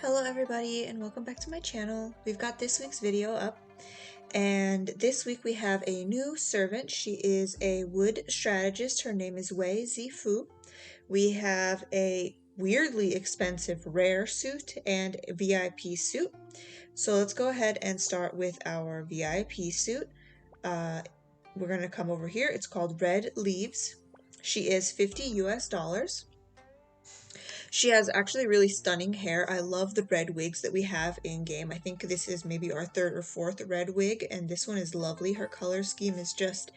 Hello everybody and welcome back to my channel. We've got this week's video up and this week we have a new servant. She is a wood strategist. Her name is Wei Zifu. We have a weirdly expensive rare suit and a VIP suit. So let's go ahead and start with our VIP suit. We're going to come over here. It's called Red Leaves. She is $50 US. She has actually really stunning hair. I love the red wigs that we have in game. I think this is maybe our third or fourth red wig, and this one is lovely. Her color scheme is just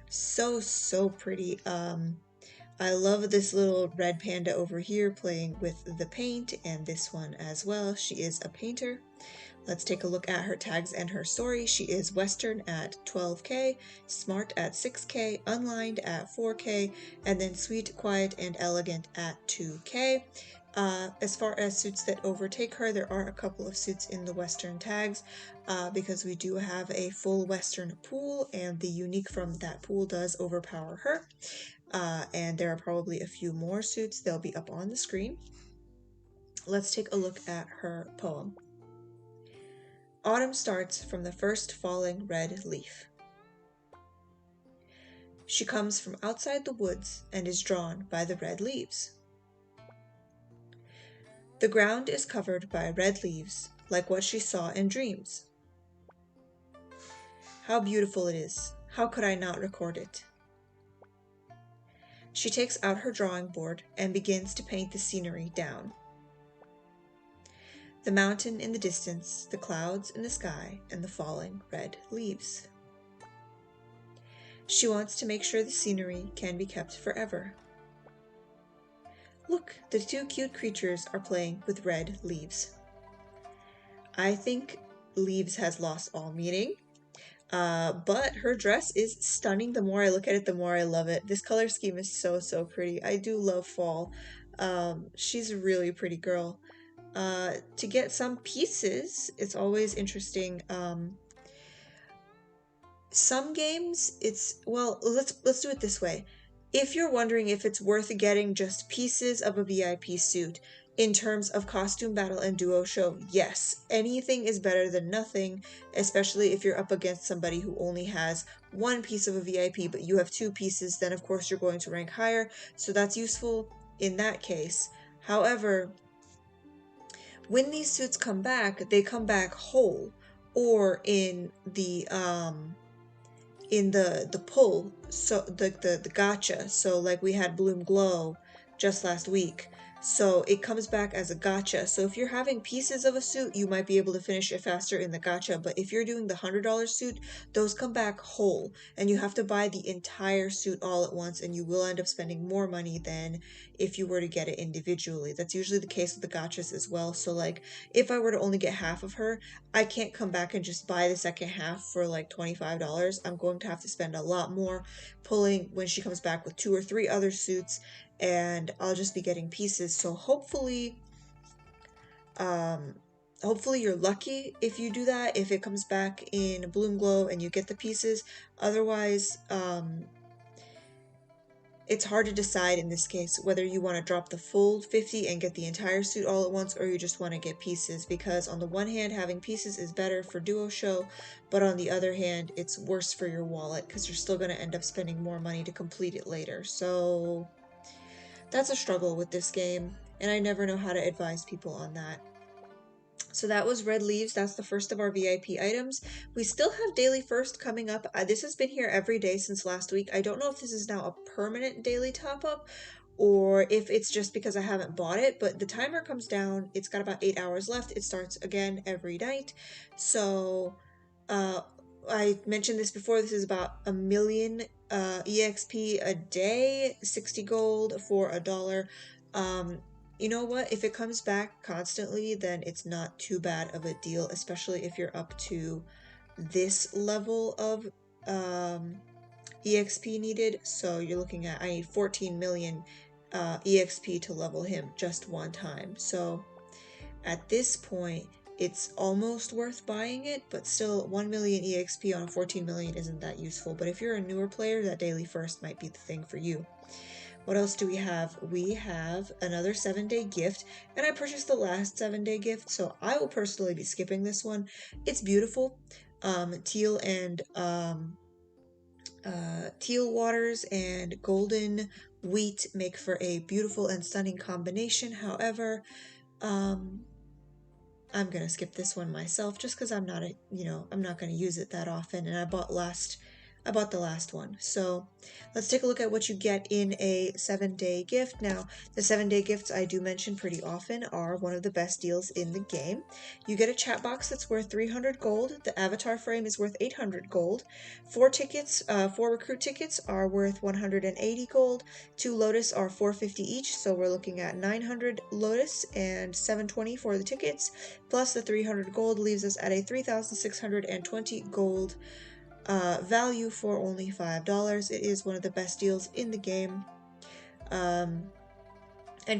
so pretty. I love this little red panda over here playing with the paint, and this one as well. She is a painter. Let's take a look at her tags and her story. She is Western at 12K, Smart at 6K, Unlined at 4K, and then Sweet, Quiet, and Elegant at 2K. As far as suits that overtake her, there are a couple of suits in the Western tags because we do have a full Western pool, and the unique from that pool does overpower her. And there are probably a few more suits. They'll be up on the screen. Let's take a look at her poem. Autumn starts from the first falling red leaf. She comes from outside the woods and is drawn by the red leaves. The ground is covered by red leaves, like what she saw in dreams. How beautiful it is! How could I not record it? She takes out her drawing board and begins to paint the scenery down. The mountain in the distance, the clouds in the sky, and the falling red leaves. She wants to make sure the scenery can be kept forever. Look, the two cute creatures are playing with red leaves. I think leaves has lost all meaning, but her dress is stunning. The more I look at it, the more I love it. This color scheme is so pretty. I do love fall. She's a really pretty girl. To get some pieces, it's always interesting. Some games, let's do it this way. If you're wondering if it's worth getting just pieces of a VIP suit in terms of costume battle and duo show, yes, anything is better than nothing, especially if you're up against somebody who only has one piece of a VIP, but you have two pieces, then of course you're going to rank higher, so that's useful in that case. However, when these suits come back, they come back whole, or in the pull, so the gacha. So like we had Bloom Glow just last week, so it comes back as a gacha. So if you're having pieces of a suit, you might be able to finish it faster in the gacha, but if you're doing the $100 suit, those come back whole and you have to buy the entire suit all at once, and you will end up spending more money than if you were to get it individually. That's usually the case with the gachas as well. So like if I were to only get half of her, I can't come back and just buy the second half for like $25. I'm going to have to spend a lot more pulling when she comes back with 2 or 3 other suits, and I'll just be getting pieces. So hopefully you're lucky if you do that, if it comes back in Bloom Glow and you get the pieces. Otherwise, it's hard to decide in this case whether you want to drop the full 50 and get the entire suit all at once, or you just want to get pieces, because on the one hand, having pieces is better for duo show, but on the other hand, it's worse for your wallet because you're still going to end up spending more money to complete it later. So that's a struggle with this game, and I never know how to advise people on that. So that was Red Leaves. That's the first of our VIP items. We still have Daily First coming up. This has been here every day since last week. I don't know if this is now a permanent daily top-up or if it's just because I haven't bought it, but the timer comes down. It's got about 8 hours left. It starts again every night. So I mentioned this before. This is about 1 million EXP a day, 60 gold for $1. You know what? If it comes back constantly, then it's not too bad of a deal, especially if you're up to this level of EXP needed. So you're looking at, I need 14 million EXP to level him just one time. So at this point, it's almost worth buying it, but still 1 million EXP on 14 million isn't that useful. But if you're a newer player, that Daily First might be the thing for you. What else do we have? We have another 7-day gift, and I purchased the last 7-day gift, so I will personally be skipping this one. It's beautiful. Teal and teal waters and golden wheat make for a beautiful and stunning combination. However, um, I'm gonna skip this one myself just because I'm not I'm not gonna use it that often, and I bought the last one. So let's take a look at what you get in a 7-day gift. Now, the 7-day gifts I do mention pretty often are one of the best deals in the game. You get a chat box that's worth 300 gold. The avatar frame is worth 800 gold. 4 recruit tickets are worth 180 gold. 2 lotus are 450 each, so we're looking at 900 lotus and 720 for the tickets. Plus the 300 gold leaves us at a 3,620 gold value for only $5. It is one of the best deals in the game, and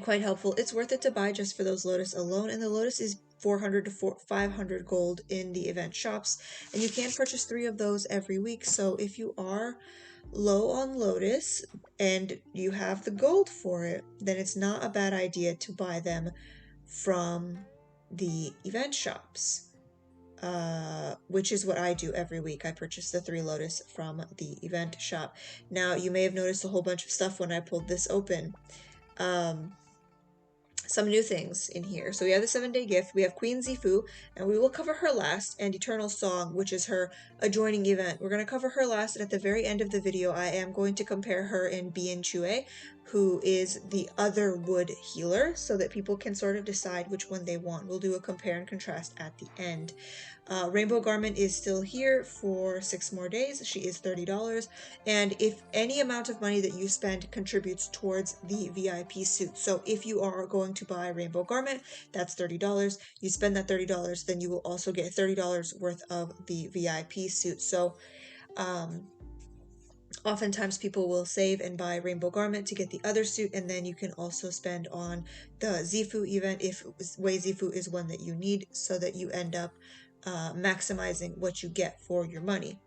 quite helpful. It's worth it to buy just for those lotus alone, and the lotus is 400 to 500 gold in the event shops, and you can purchase 3 of those every week. So if you are low on lotus and you have the gold for it, then it's not a bad idea to buy them from the event shops. Which is what I do every week. I purchase the 3 lotus from the event shop. Now, you may have noticed a whole bunch of stuff when I pulled this open. Some new things in here. So we have the 7-day gift, we have Queen Zifu, and we will cover her last, and Eternal Song, which is her adjoining event. We're going to cover her last, and at the very end of the video, I am going to compare her and Bien Chue, who is the other wood healer, so that people can sort of decide which one they want. We'll do a compare and contrast at the end. Rainbow Garment is still here for 6 more days. She is $30, and if any amount of money that you spend contributes towards the VIP suit. So if you are going to buy Rainbow Garment, that's $30. You spend that $30, then you will also get $30 worth of the VIP suit. So oftentimes people will save and buy Rainbow Garment to get the other suit, and then you can also spend on the Zifu event if Wei Zifu is one that you need, so that you end up maximizing what you get for your money.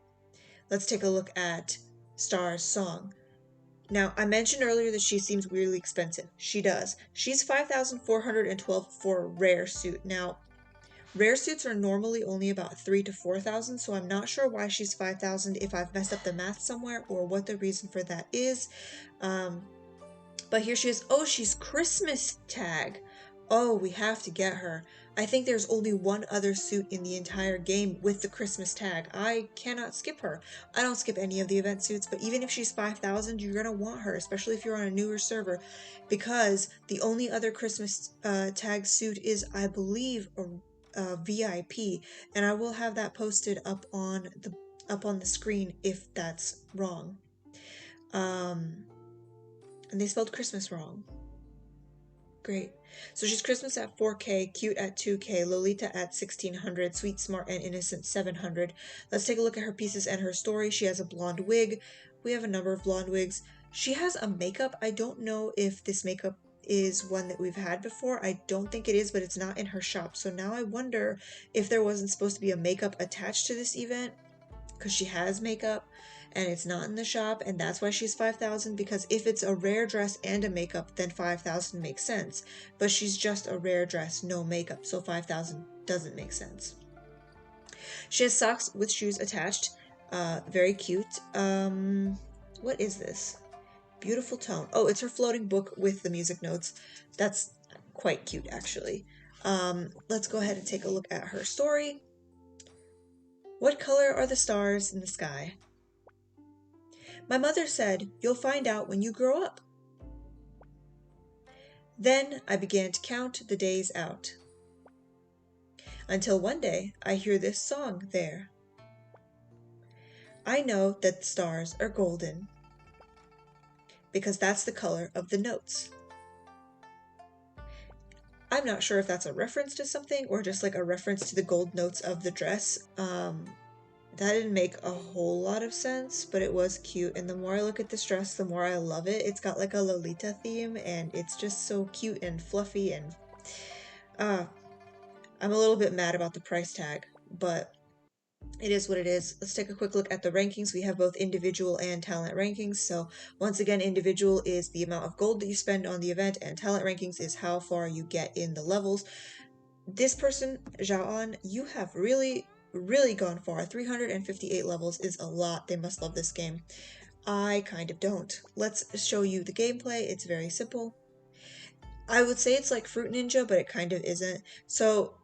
Let's take a look at Star's song. Now, I mentioned earlier that she seems weirdly expensive. She does. She's 5,412 for a rare suit. Now, rare suits are normally only about 3,000 to 4,000, so I'm not sure why she's 5,000, if I've messed up the math somewhere or what the reason for that is. But here she is. Oh, she's Christmas tag. Oh, we have to get her. I think there's only one other suit in the entire game with the Christmas tag. I cannot skip her. I don't skip any of the event suits, but even if she's 5,000, you're going to want her, especially if you're on a newer server, because the only other Christmas tag suit is, I believe, a VIP, and I will have that posted up on the screen if that's wrong. And they spelled Christmas wrong. Great. So she's Christmas at 4K, cute at 2K, Lolita at 1600, sweet, smart, and innocent 700. Let's take a look at her pieces and her story. She has a blonde wig. We have a number of blonde wigs. She has a makeup. I don't know if this makeup is one that we've had before. I don't think it is, but it's not in her shop. So now I wonder if there wasn't supposed to be a makeup attached to this event, because she has makeup and it's not in the shop, and that's why she's 5,000, because if it's a rare dress and a makeup, then 5,000 makes sense, but she's just a rare dress, no makeup, so 5,000 doesn't make sense. She has socks with shoes attached, very cute. What is this? Beautiful tone. Oh, it's her floating book with the music notes. That's quite cute, actually. Let's go ahead and take a look at her story. What color are the stars in the sky? My mother said, "You'll find out when you grow up." Then I began to count the days out. Until one day I hear this song there. I know that the stars are golden, because that's the color of the notes. I'm not sure if that's a reference to something or just like a reference to the gold notes of the dress. That didn't make a whole lot of sense, but it was cute, and the more I look at this dress, the more I love it. It's got like a Lolita theme, and it's just so cute and fluffy, and I'm a little bit mad about the price tag, but It is what it is. Let's take a quick look at the rankings. We have both individual and talent rankings. So once again, individual is the amount of gold that you spend on the event, and talent rankings is how far you get in the levels. This person, Zhaoan, you have really gone far. 358 levels is a lot. They must love this game. I kind of don't. Let's show you the gameplay. It's very simple. I would say it's like Fruit Ninja, but it kind of isn't. So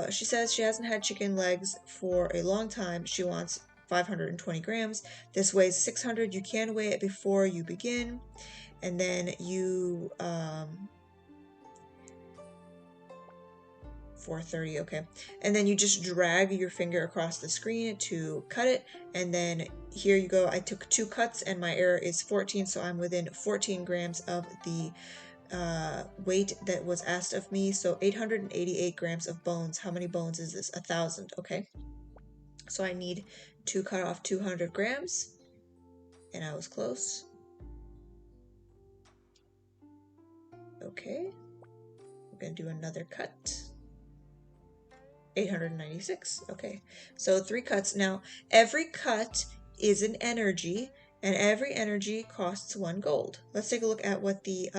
she says she hasn't had chicken legs for a long time. She wants 520 grams. This weighs 600. You can weigh it before you begin. And then you 430, okay. And then you just drag your finger across the screen to cut it, and then here you go. I took 2 cuts and my error is 14, so I'm within 14 grams of the weight that was asked of me. So 888 grams of bones. How many bones is this? 1,000, okay. So I need to cut off 200 grams, and I was close. Okay, I'm gonna do another cut. 896. Okay, so 3 cuts. Now, every cut is an energy, and every energy costs 1 gold. Let's take a look at what the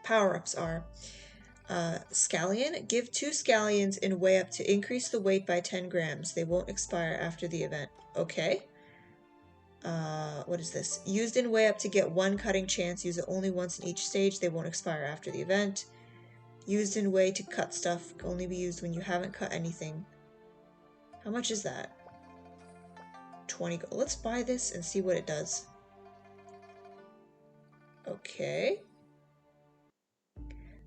power-ups are. Scallion. Give 2 scallions in weigh up to increase the weight by 10 grams. They won't expire after the event. Okay. What is this? Used in weigh up to get 1 cutting chance. Use it only once in each stage. They won't expire after the event. Used in weigh to cut stuff. Can only be used when you haven't cut anything. How much is that? 20 gold. Let's buy this and see what it does. Okay.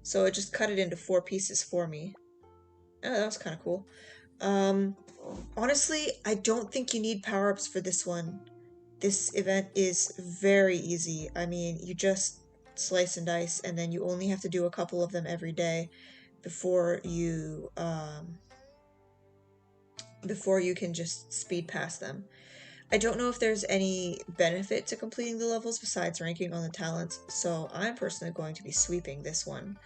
So it just cut it into 4 pieces for me. Oh, that was kind of cool. Honestly, I don't think you need power-ups for this one. This event is very easy. I mean, you just slice and dice, and then you only have to do a couple of them every day before you can just speed past them. I don't know if there's any benefit to completing the levels besides ranking on the talents, so I'm personally going to be sweeping this one.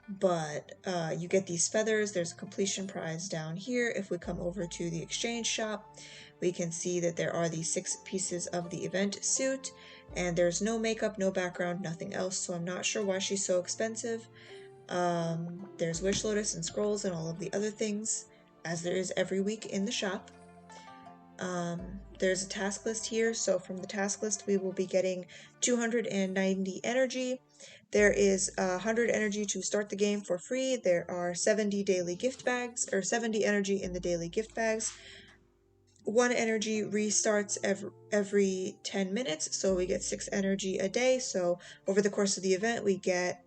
But you get these feathers. There's a completion prize down here. If we come over to the exchange shop, we can see that there are these 6 pieces of the event suit, and there's no makeup, no background, nothing else, so I'm not sure why she's so expensive. There's Wish Lotus and scrolls and all of the other things, as there is every week in the shop. There's a task list here, so from the task list we will be getting 290 energy. There is 100 energy to start the game for free. There are 70 daily gift bags, or 70 energy in the daily gift bags. 1 energy restarts every 10 minutes, so we get 6 energy a day. So over the course of the event, we get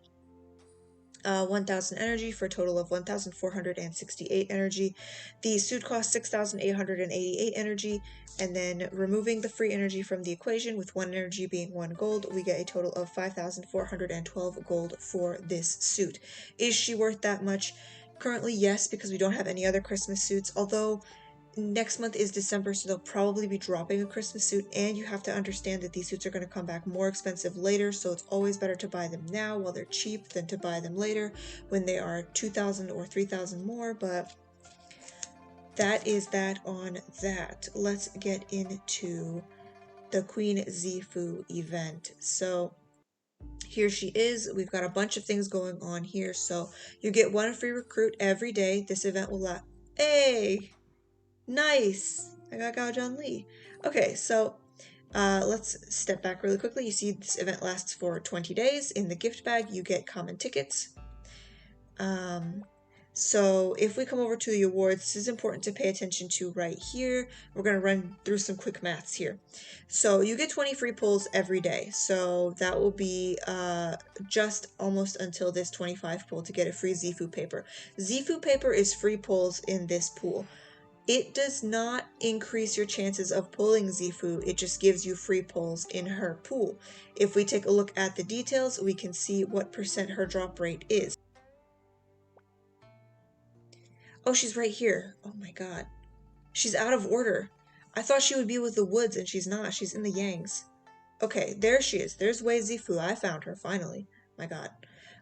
1,000 energy for a total of 1,468 energy. The suit costs 6,888 energy, and then removing the free energy from the equation, with 1 energy being 1 gold, we get a total of 5,412 gold for this suit. Is she worth that much? Currently, yes, because we don't have any other Christmas suits, although next month is December, so they'll probably be dropping a Christmas suit, and you have to understand that these suits are going to come back more expensive later, so it's always better to buy them now while they're cheap than to buy them later when they are 2,000 or 3,000 more, but that is that on that. Let's get into the Queen Zifu event. So here she is. We've got a bunch of things going on here, so you get 1 free recruit every day. This event will last. Hey! Nice! I got Gao Zhan Li. Okay, so let's step back really quickly. You see this event lasts for 20 days. In the gift bag, you get common tickets. So if we come over to the awards, this is important to pay attention to right here. We're going to run through some quick maths here. So you get 20 free pulls every day. So that will be just almost until this 25 pull to get a free Zifu paper. Zifu paper is free pulls in this pool. It does not increase your chances of pulling Zifu, it just gives you free pulls in her pool. If we take a look at the details, we can see what percent her drop rate is. Oh, she's right here. Oh my god. She's out of order. I thought she would be with the Woods, and she's not. She's in the Yangs. Okay, there she is. There's Wei Zifu. I found her, finally. My god.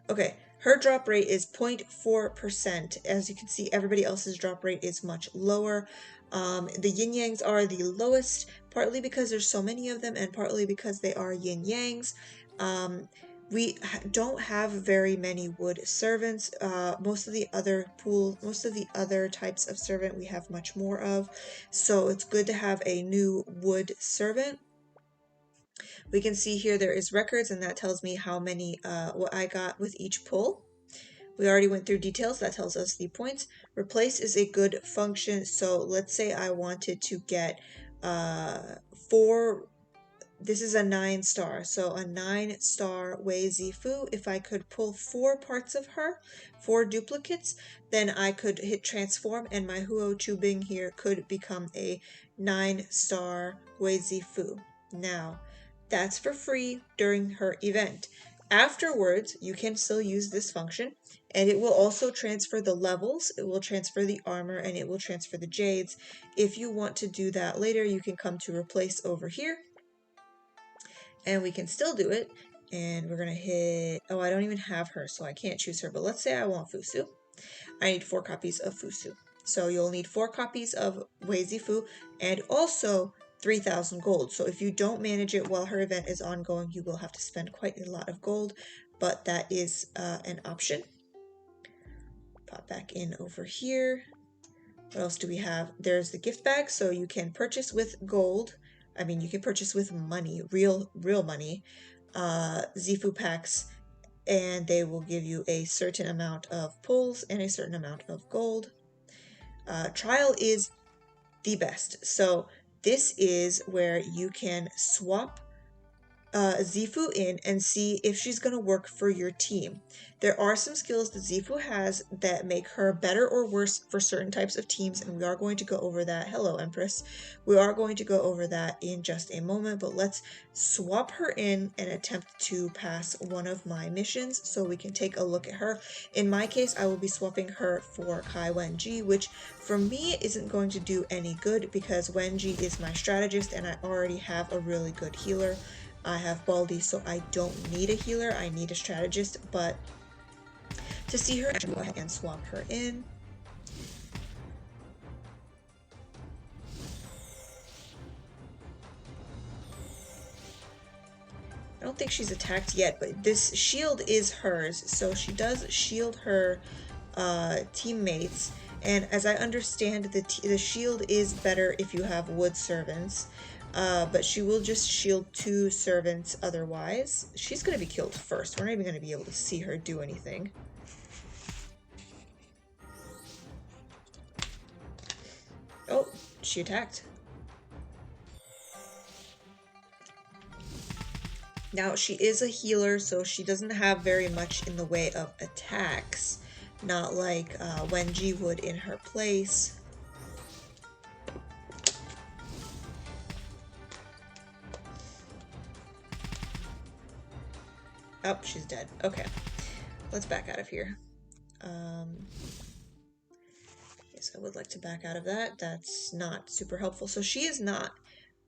Okay, her drop rate is 0.4%. As you can see, everybody else's drop rate is much lower. The yin yangs are the lowest, partly because there's so many of them, and partly because they are yin yangs. We don't have very many wood servants. Most of the other types of servant we have much more of. So it's good to have a new wood servant. We can see here there is records, and that tells me how many, what I got with each pull. We already went through details. That tells us the points. Replace is a good function. So let's say I wanted to get 4. This is a 9-star. So a 9-star Wei Zifu. If I could pull 4 parts of her, 4 duplicates, then I could hit transform, and my Huo Chu Bing here could become a 9-star Wei Zifu. Now, that's for free during her event. Afterwards, you can still use this function, and it will also transfer the levels, it will transfer the armor, and it will transfer the jades. If you want to do that later, you can come to replace over here, and we can still do it. And we're gonna hit, oh, I don't even have her, so I can't choose her, but let's say I want Fusu. I need 4 copies of Fusu. So you'll need 4 copies of Wei Zifu and also 3,000 gold. So if you don't manage it while her event is ongoing, you will have to spend quite a lot of gold, but that is an option. Pop back in over here. What else do we have? There's the gift bag, so you can purchase with gold. I mean, you can purchase with money, real money, Zifu packs, and they will give you a certain amount of pulls and a certain amount of gold. Trial is the best. So this is where you can swap Zifu in and see if she's going to work for your team. There are some skills that Zifu has that make her better or worse for certain types of teams, and we are going to go over that. Hello, Empress. We are going to go over that in just a moment, but let's swap her in and attempt to pass one of my missions so we can take a look at her. In my case, I will be swapping her for Kai Wenji, which for me isn't going to do any good because Wenji is my strategist and I already have a really good healer. I have Baldi, so I don't need a healer, I need a strategist, but to see her, I should go ahead and swap her in. I don't think she's attacked yet, but this shield is hers, so she does shield her teammates, and as I understand, the shield is better if you have wood servants. But she will just shield 2 servants otherwise. She's going to be killed first. We're not even going to be able to see her do anything. Oh, she attacked. Now, she is a healer, so she doesn't have very much in the way of attacks. Not like Wenji would in her place. Oh, she's dead. Okay. Let's back out of here. Yes, I would like to back out of that. That's not super helpful. So she is not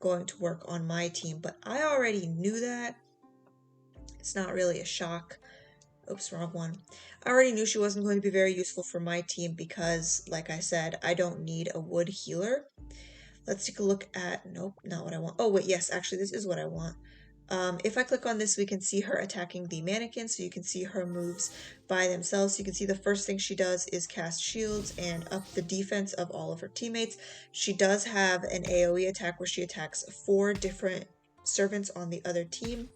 going to work on my team, but I already knew that. It's not really a shock. Oops, wrong one. I already knew she wasn't going to be very useful for my team because, like I said, I don't need a wood healer. Let's take a look at, nope, not what I want. Oh, wait, yes, actually, this is what I want. If I click on this, we can see her attacking the mannequin, so you can see her moves by themselves. You can see the first thing she does is cast shields and up the defense of all of her teammates. She does have an AoE attack where she attacks 4 different servants on the other team.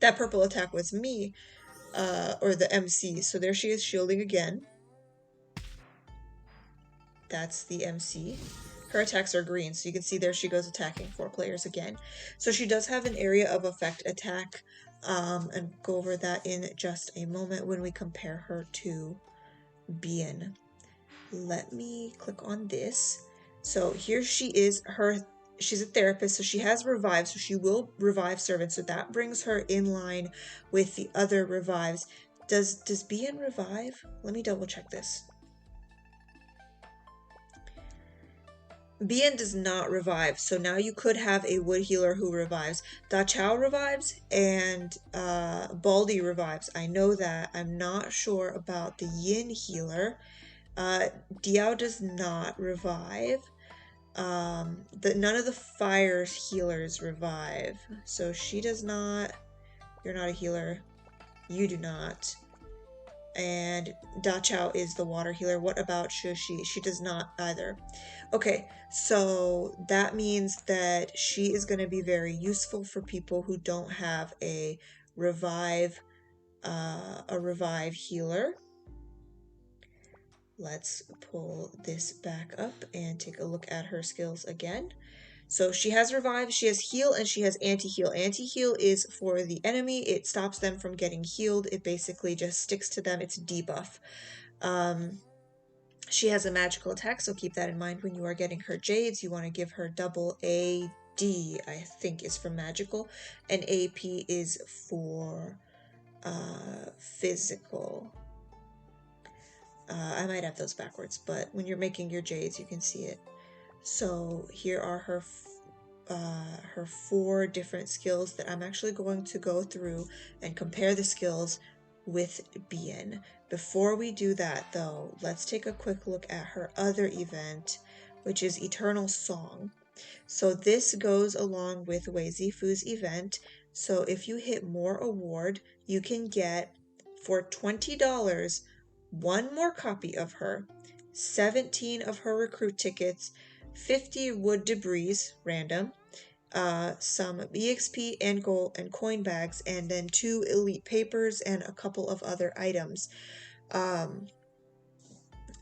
That purple attack was me, or the MC, so there she is shielding again. That's the MC. Her attacks are green, so you can see there she goes attacking 4 players again. So she does have an area of effect attack, and go over that in just a moment when we compare her to Bien. Let me click on this. So here she is. She's a therapist, so she has revive, so she will revive servants. So that brings her in line with the other revives. Does Bien revive? Let me double check this. Bien does not revive, so now you could have a wood healer who revives. Da Chao revives, and Baldi revives. I know that. I'm not sure about the Yin healer. Diao does not revive. None of the fire healers revive. So she does not. You're not a healer. You do not. And Da Chao is the water healer. What about Shushi? She does not either. Okay, so that means that she is going to be very useful for people who don't have a revive healer. Let's pull this back up and take a look at her skills again. So she has revive, she has heal, and she has anti-heal. Anti-heal is for the enemy. It stops them from getting healed. It basically just sticks to them. It's debuff. She has a magical attack, so keep that in mind when you are getting her jades. You want to give her double AD, I think is for magical, and AP is for physical. I might have those backwards, but when you're making your jades, you can see it. So here are her 4 different skills that I'm actually going to go through and compare the skills with Bien. Before we do that though, let's take a quick look at her other event, which is Eternal Song. So this goes along with Wei Zifu's event. So if you hit more award, you can get for $20 one more copy of her, 17 of her recruit tickets, 50 wood debris, random, some EXP and gold and coin bags, and then 2 elite papers and a couple of other items.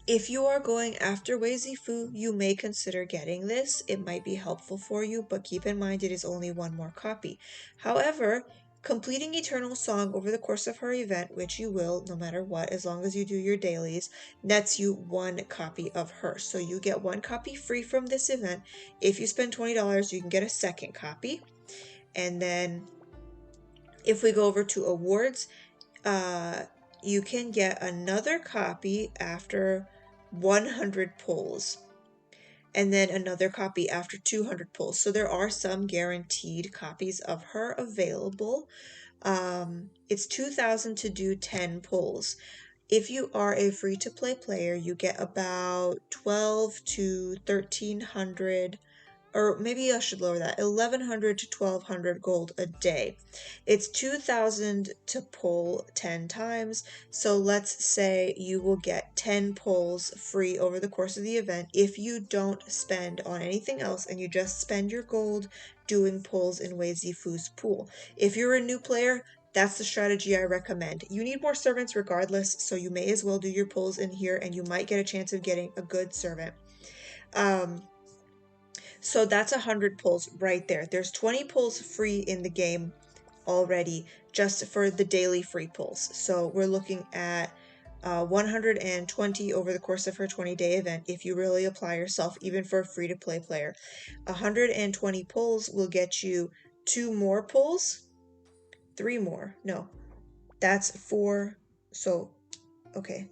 If you are going after Wei Zifu, you may consider getting this. It might be helpful for you, but keep in mind it is only one more copy. However, completing Eternal Song over the course of her event, which you will no matter what, as long as you do your dailies, nets you 1 copy of her. So you get 1 copy free from this event. If you spend $20, you can get a second copy. And then if we go over to awards, you can get another copy after 100 pulls, and then another copy after 200 pulls. So there are some guaranteed copies of her available. It's 2,000 to do 10 pulls. If you are a free-to-play player, you get about 12 to 1,300, or maybe I should lower that, 1,100 to 1,200 gold a day. It's 2,000 to pull 10 times, so let's say you will get 10 pulls free over the course of the event if you don't spend on anything else and you just spend your gold doing pulls in Wei Zifu's pool. If you're a new player, that's the strategy I recommend. You need more servants regardless, so you may as well do your pulls in here and you might get a chance of getting a good servant. So that's 100 pulls right there. There's 20 pulls free in the game already just for the daily free pulls. So we're looking at 120 over the course of her 20-day event if you really apply yourself, even for a free-to-play player. 120 pulls will get you 2 more pulls, 3 more. No, that's 4. So, okay.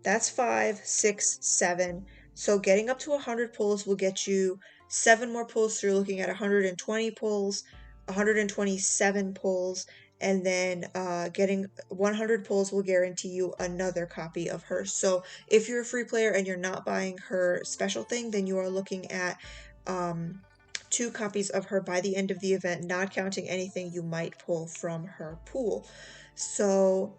That's 5, 6, 7. So getting up to 100 pulls will get you 7 more pulls. So you're looking at 120 pulls, 127 pulls, and then getting 100 pulls will guarantee you another copy of her. So if you're a free player and you're not buying her special thing, then you are looking at 2 copies of her by the end of the event, not counting anything you might pull from her pool. So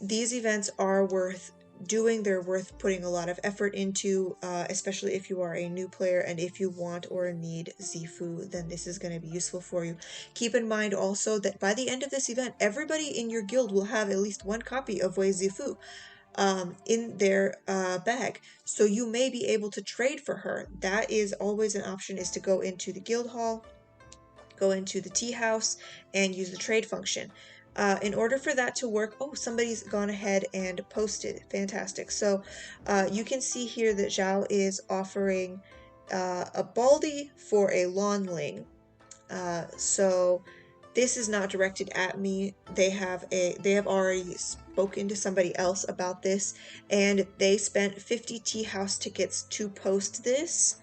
these events are worth doing. They're worth putting a lot of effort into, especially if you are a new player and if you want or need Zifu, then this is going to be useful for you. Keep in mind also that by the end of this event, everybody in your guild will have at least 1 copy of Wei Zifu in their bag, so you may be able to trade for her. That is always an option, is to go into the guild hall, go into the tea house, and use the trade function. In order for that to work, oh, somebody's gone ahead and posted. Fantastic. So you can see here that Zhao is offering a baldy for a lawnling. So this is not directed at me. They have already spoken to somebody else about this, and they spent 50 tea house tickets to post this.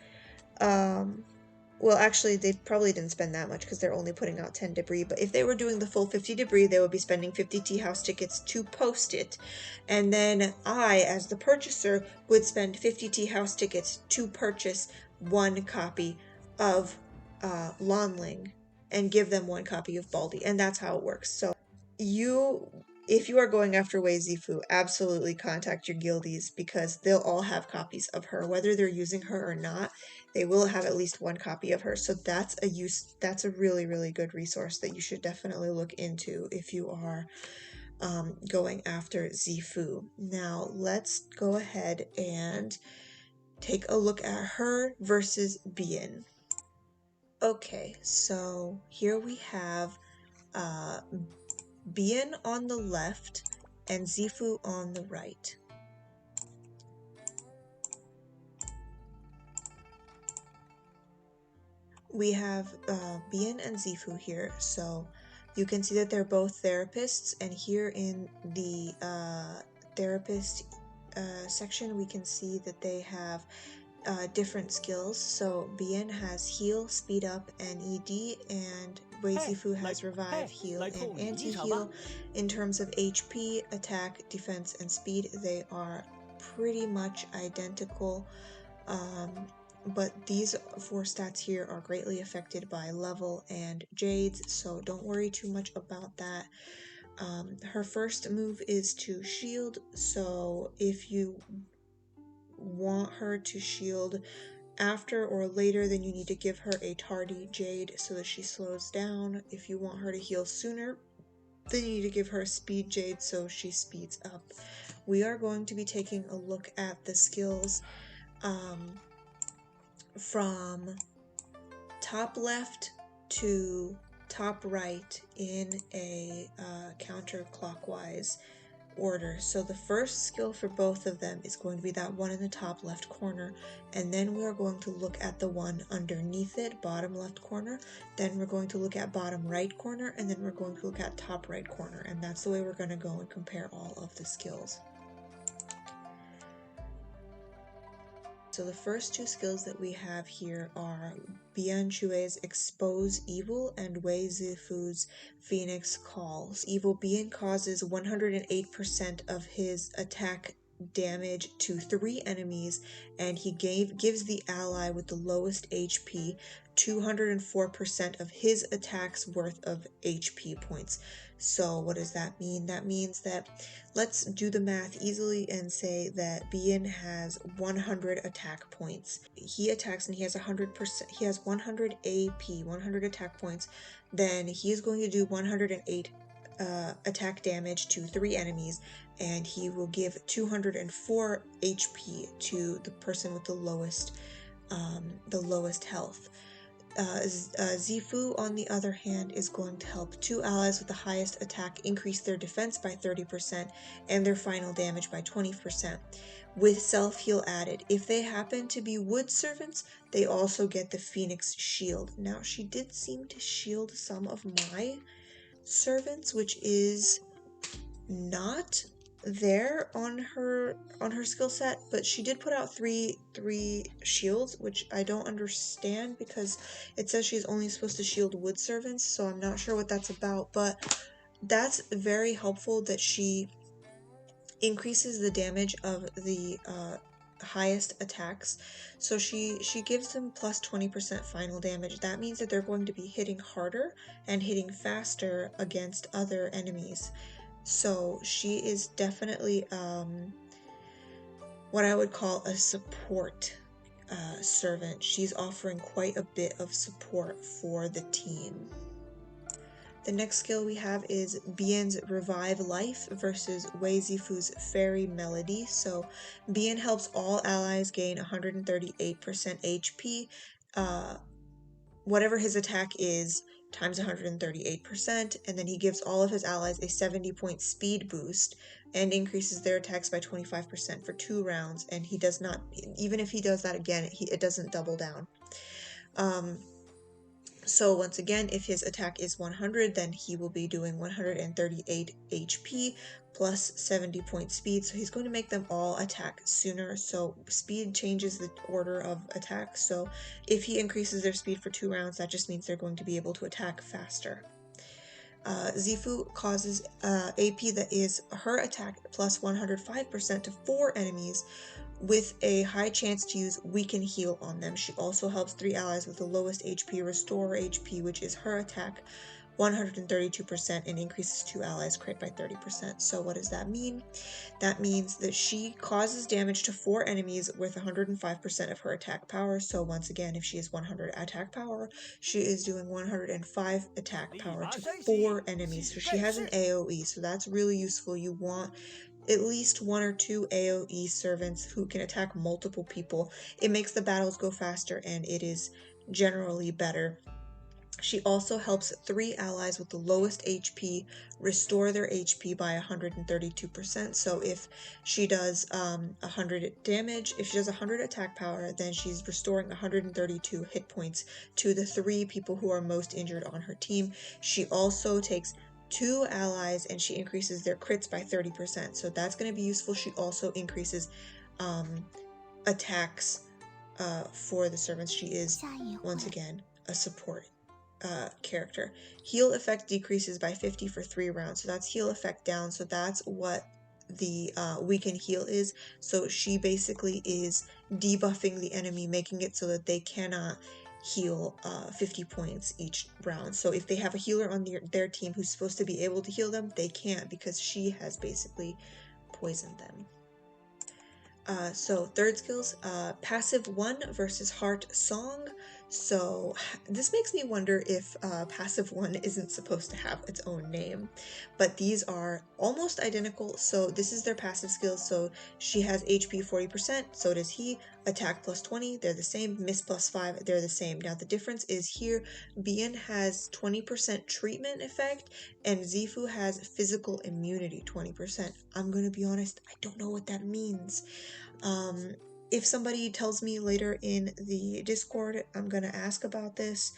Well, actually, they probably didn't spend that much because they're only putting out 10 debris. But if they were doing the full 50 debris, they would be spending 50 tea house tickets to post it. And then I, as the purchaser, would spend 50 tea house tickets to purchase one copy of Lonling and give them one copy of Baldi, and that's how it works. So if you are going after Wei Zifu, absolutely contact your guildies because they'll all have copies of her, whether they're using her or not. They will have at least one copy of her. So that's a really, really good resource that you should definitely look into if you are going after Zifu. Now let's go ahead and take a look at her versus Bien. Okay, so here we have Bien on the left and Zifu on the right. We have Bien and Zifu here, so you can see that they're both therapists, and here in the therapist section we can see that they have different skills. So Bien has heal, speed up, and ED, and Wei Zifu has revive, heal, and anti-heal. In terms of HP, attack, defense, and speed, they are pretty much identical. But these 4 stats here are greatly affected by level and jades, so don't worry too much about that. Her first move is to shield, so if you want her to shield after or later, then you need to give her a tardy jade so that she slows down. If you want her to heal sooner, then you need to give her a speed jade so she speeds up. We are going to be taking a look at the skills from top left to top right in a counterclockwise order. So the first skill for both of them is going to be that one in the top left corner, and then we are going to look at the one underneath it, bottom left corner, then we're going to look at bottom right corner, and then we're going to look at top right corner, and that's the way we're going to go and compare all of the skills. So the first 2 skills that we have here are Bian Chue's Expose Evil and Wei Zifu's Phoenix Calls. Evil Bian causes 108% of his attack damage to 3 enemies, and he gives the ally with the lowest HP 204% of his attack's worth of HP points. So what does that mean? That means that, let's do the math easily and say that Bien has 100 attack points. He attacks and he has 100%, he has 100 AP, 100 attack points. Then he is going to do 108 attack damage to 3 enemies, and he will give 204 HP to the person with the lowest health. Zifu, on the other hand, is going to help 2 allies with the highest attack increase their defense by 30% and their final damage by 20%, with self-heal added. If they happen to be wood servants, they also get the Phoenix Shield. Now, she did seem to shield some of my servants, which is not there on her skill set, but she did put out three shields, which I don't understand because it says she's only supposed to shield wood servants, so I'm not sure what that's about. But that's very helpful that she increases the damage of the highest attacks. So she gives them plus 20% final damage. That means that they're going to be hitting harder and hitting faster against other enemies. So she is definitely what I would call a support servant. She's offering quite a bit of support for the team. The next skill we have is Bien's Revive Life versus Wei Zifu's Fairy Melody. So Bien helps all allies gain 138% HP. Whatever his attack is times 138%, and then he gives all of his allies a 70-point speed boost and increases their attacks by 25% for 2 rounds, and he does not, even if he does that again, it doesn't double down. So once again, if his attack is 100, then he will be doing 138 HP plus 70-point speed, so he's going to make them all attack sooner. So speed changes the order of attack, so if he increases their speed for 2 rounds, that just means they're going to be able to attack faster. Zifu causes AP that is her attack plus 105% to 4 enemies, with a high chance to use Weaken Heal on them. She also helps 3 allies with the lowest HP restore HP, which is her attack, 132%, and increases 2 allies crit by 30%. So what does that mean? That means that she causes damage to 4 enemies with 105% of her attack power. So once again, if she is 100 attack power, she is doing 105 attack power to 4 enemies. So she has an AoE, so that's really useful. You want at least 1 or 2 AoE servants who can attack multiple people. It makes the battles go faster, and it is generally better. She also helps 3 allies with the lowest HP restore their HP by 132%. So if she does 100 damage, if she does 100 attack power, then she's restoring 132 hit points to the 3 people who are most injured on her team. She also takes 2 allies and she increases their crits by 30%. So that's going to be useful. She also increases attacks for the servants. She is, once again, a support character. Heal effect decreases by 50 for 3 rounds, so that's heal effect down. So that's what the Weaken Heal is. So she basically is debuffing the enemy, making it so that they cannot heal 50 points each round. So if they have a healer on their team who's supposed to be able to heal them, they can't because she has basically poisoned them. So third skills, passive 1 versus heart song. So this makes me wonder if passive 1 isn't supposed to have its own name, but these are almost identical. So this is their passive skills. So she has HP 40%, so does he. Attack plus 20, they're the same. Miss plus 5, they're the same. Now the difference is here, Bien has 20% treatment effect, and Zifu has physical immunity 20%. I'm gonna be honest, I don't know what that means. If somebody tells me later in the Discord, I'm going to ask about this.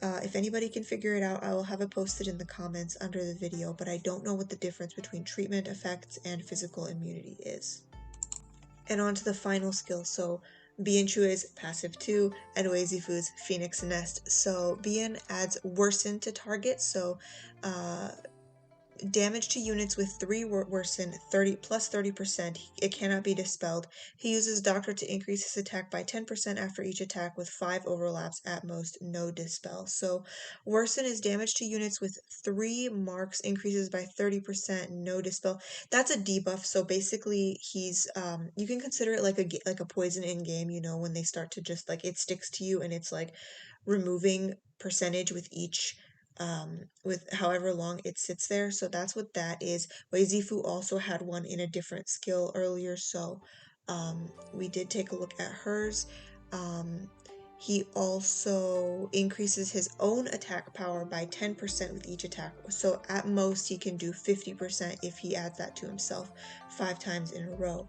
If anybody can figure it out, I will have it posted in the comments under the video, but I don't know what the difference between treatment effects and physical immunity is. And on to the final skill. So Bien Chue's passive 2 and Wei Zifu's Phoenix Nest. So Bien adds worsen to target, so damage to units with 3 worsen 30% it cannot be dispelled. He uses Doctor to increase his attack by 10% after each attack with 5 overlaps at most, no dispel. So worsen is damage to units with 3 marks increases by 30%, no dispel. That's a debuff, so basically he's you can consider it like a poison in game, you know, when they start to just like it sticks to you and it's like removing percentage with each with however long it sits there. So that's what that is. Wei Zifu also had one in a different skill earlier, so we did take a look at hers. He also increases his own attack power by 10% with each attack. So at most he can do 50% if he adds that to himself 5 times in a row.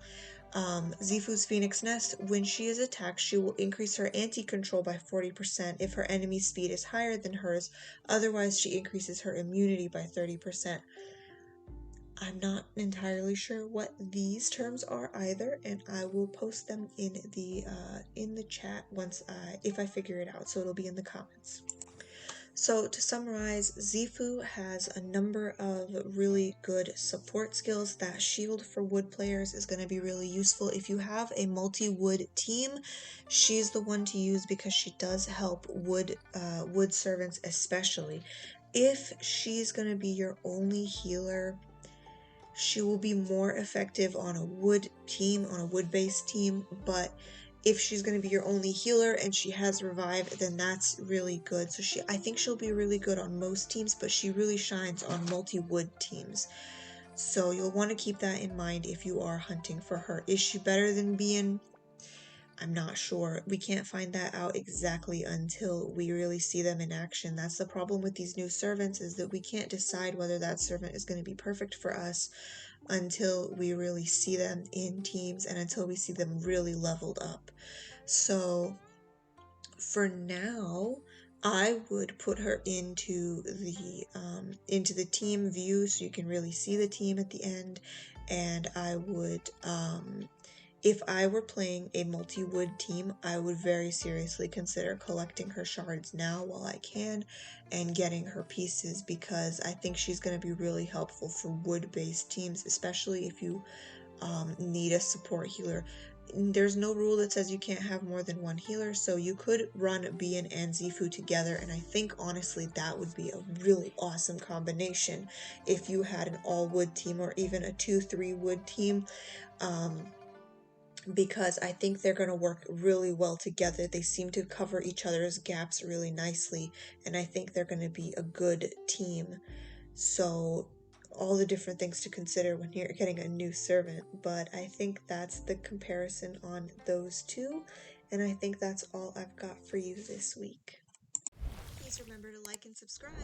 Zifu's Phoenix Nest, when she is attacked, she will increase her anti-control by 40% if her enemy's speed is higher than hers, otherwise she increases her immunity by 30%. I'm not entirely sure what these terms are either, and I will post them in the chat once if I figure it out, so it'll be in the comments. So to summarize, Zifu has a number of really good support skills. That shield for wood players is going to be really useful. If you have a multi-wood team, she's the one to use because she does help wood servants especially. If she's going to be your only healer, she will be more effective on a wood team, on a wood-based team, but if she's going to be your only healer and she has revive, then that's really good. So I think she'll be really good on most teams, but she really shines on multi-wood teams. So you'll want to keep that in mind if you are hunting for her. Is she better than Bien? I'm not sure. We can't find that out exactly until we really see them in action. That's the problem with these new servants, is that we can't decide whether that servant is going to be perfect for us until we really see them in teams and until we see them really leveled up. So for now, I would put her into the team view so you can really see the team at the end, and I would if I were playing a multi-wood team, I would very seriously consider collecting her shards now while I can and getting her pieces, because I think she's going to be really helpful for wood-based teams, especially if you need a support healer. there's no rule that says you can't have more than one healer, so you could run Bian and Zifu together, and I think honestly that would be a really awesome combination if you had an all wood team or even a 2-3 wood team. Because I think they're going to work really well together. They seem to cover each other's gaps really nicely, and I think they're going to be a good team. So, all the different things to consider when you're getting a new servant, but I think that's the comparison on those two, and I think that's all I've got for you this week. Please remember to like and subscribe.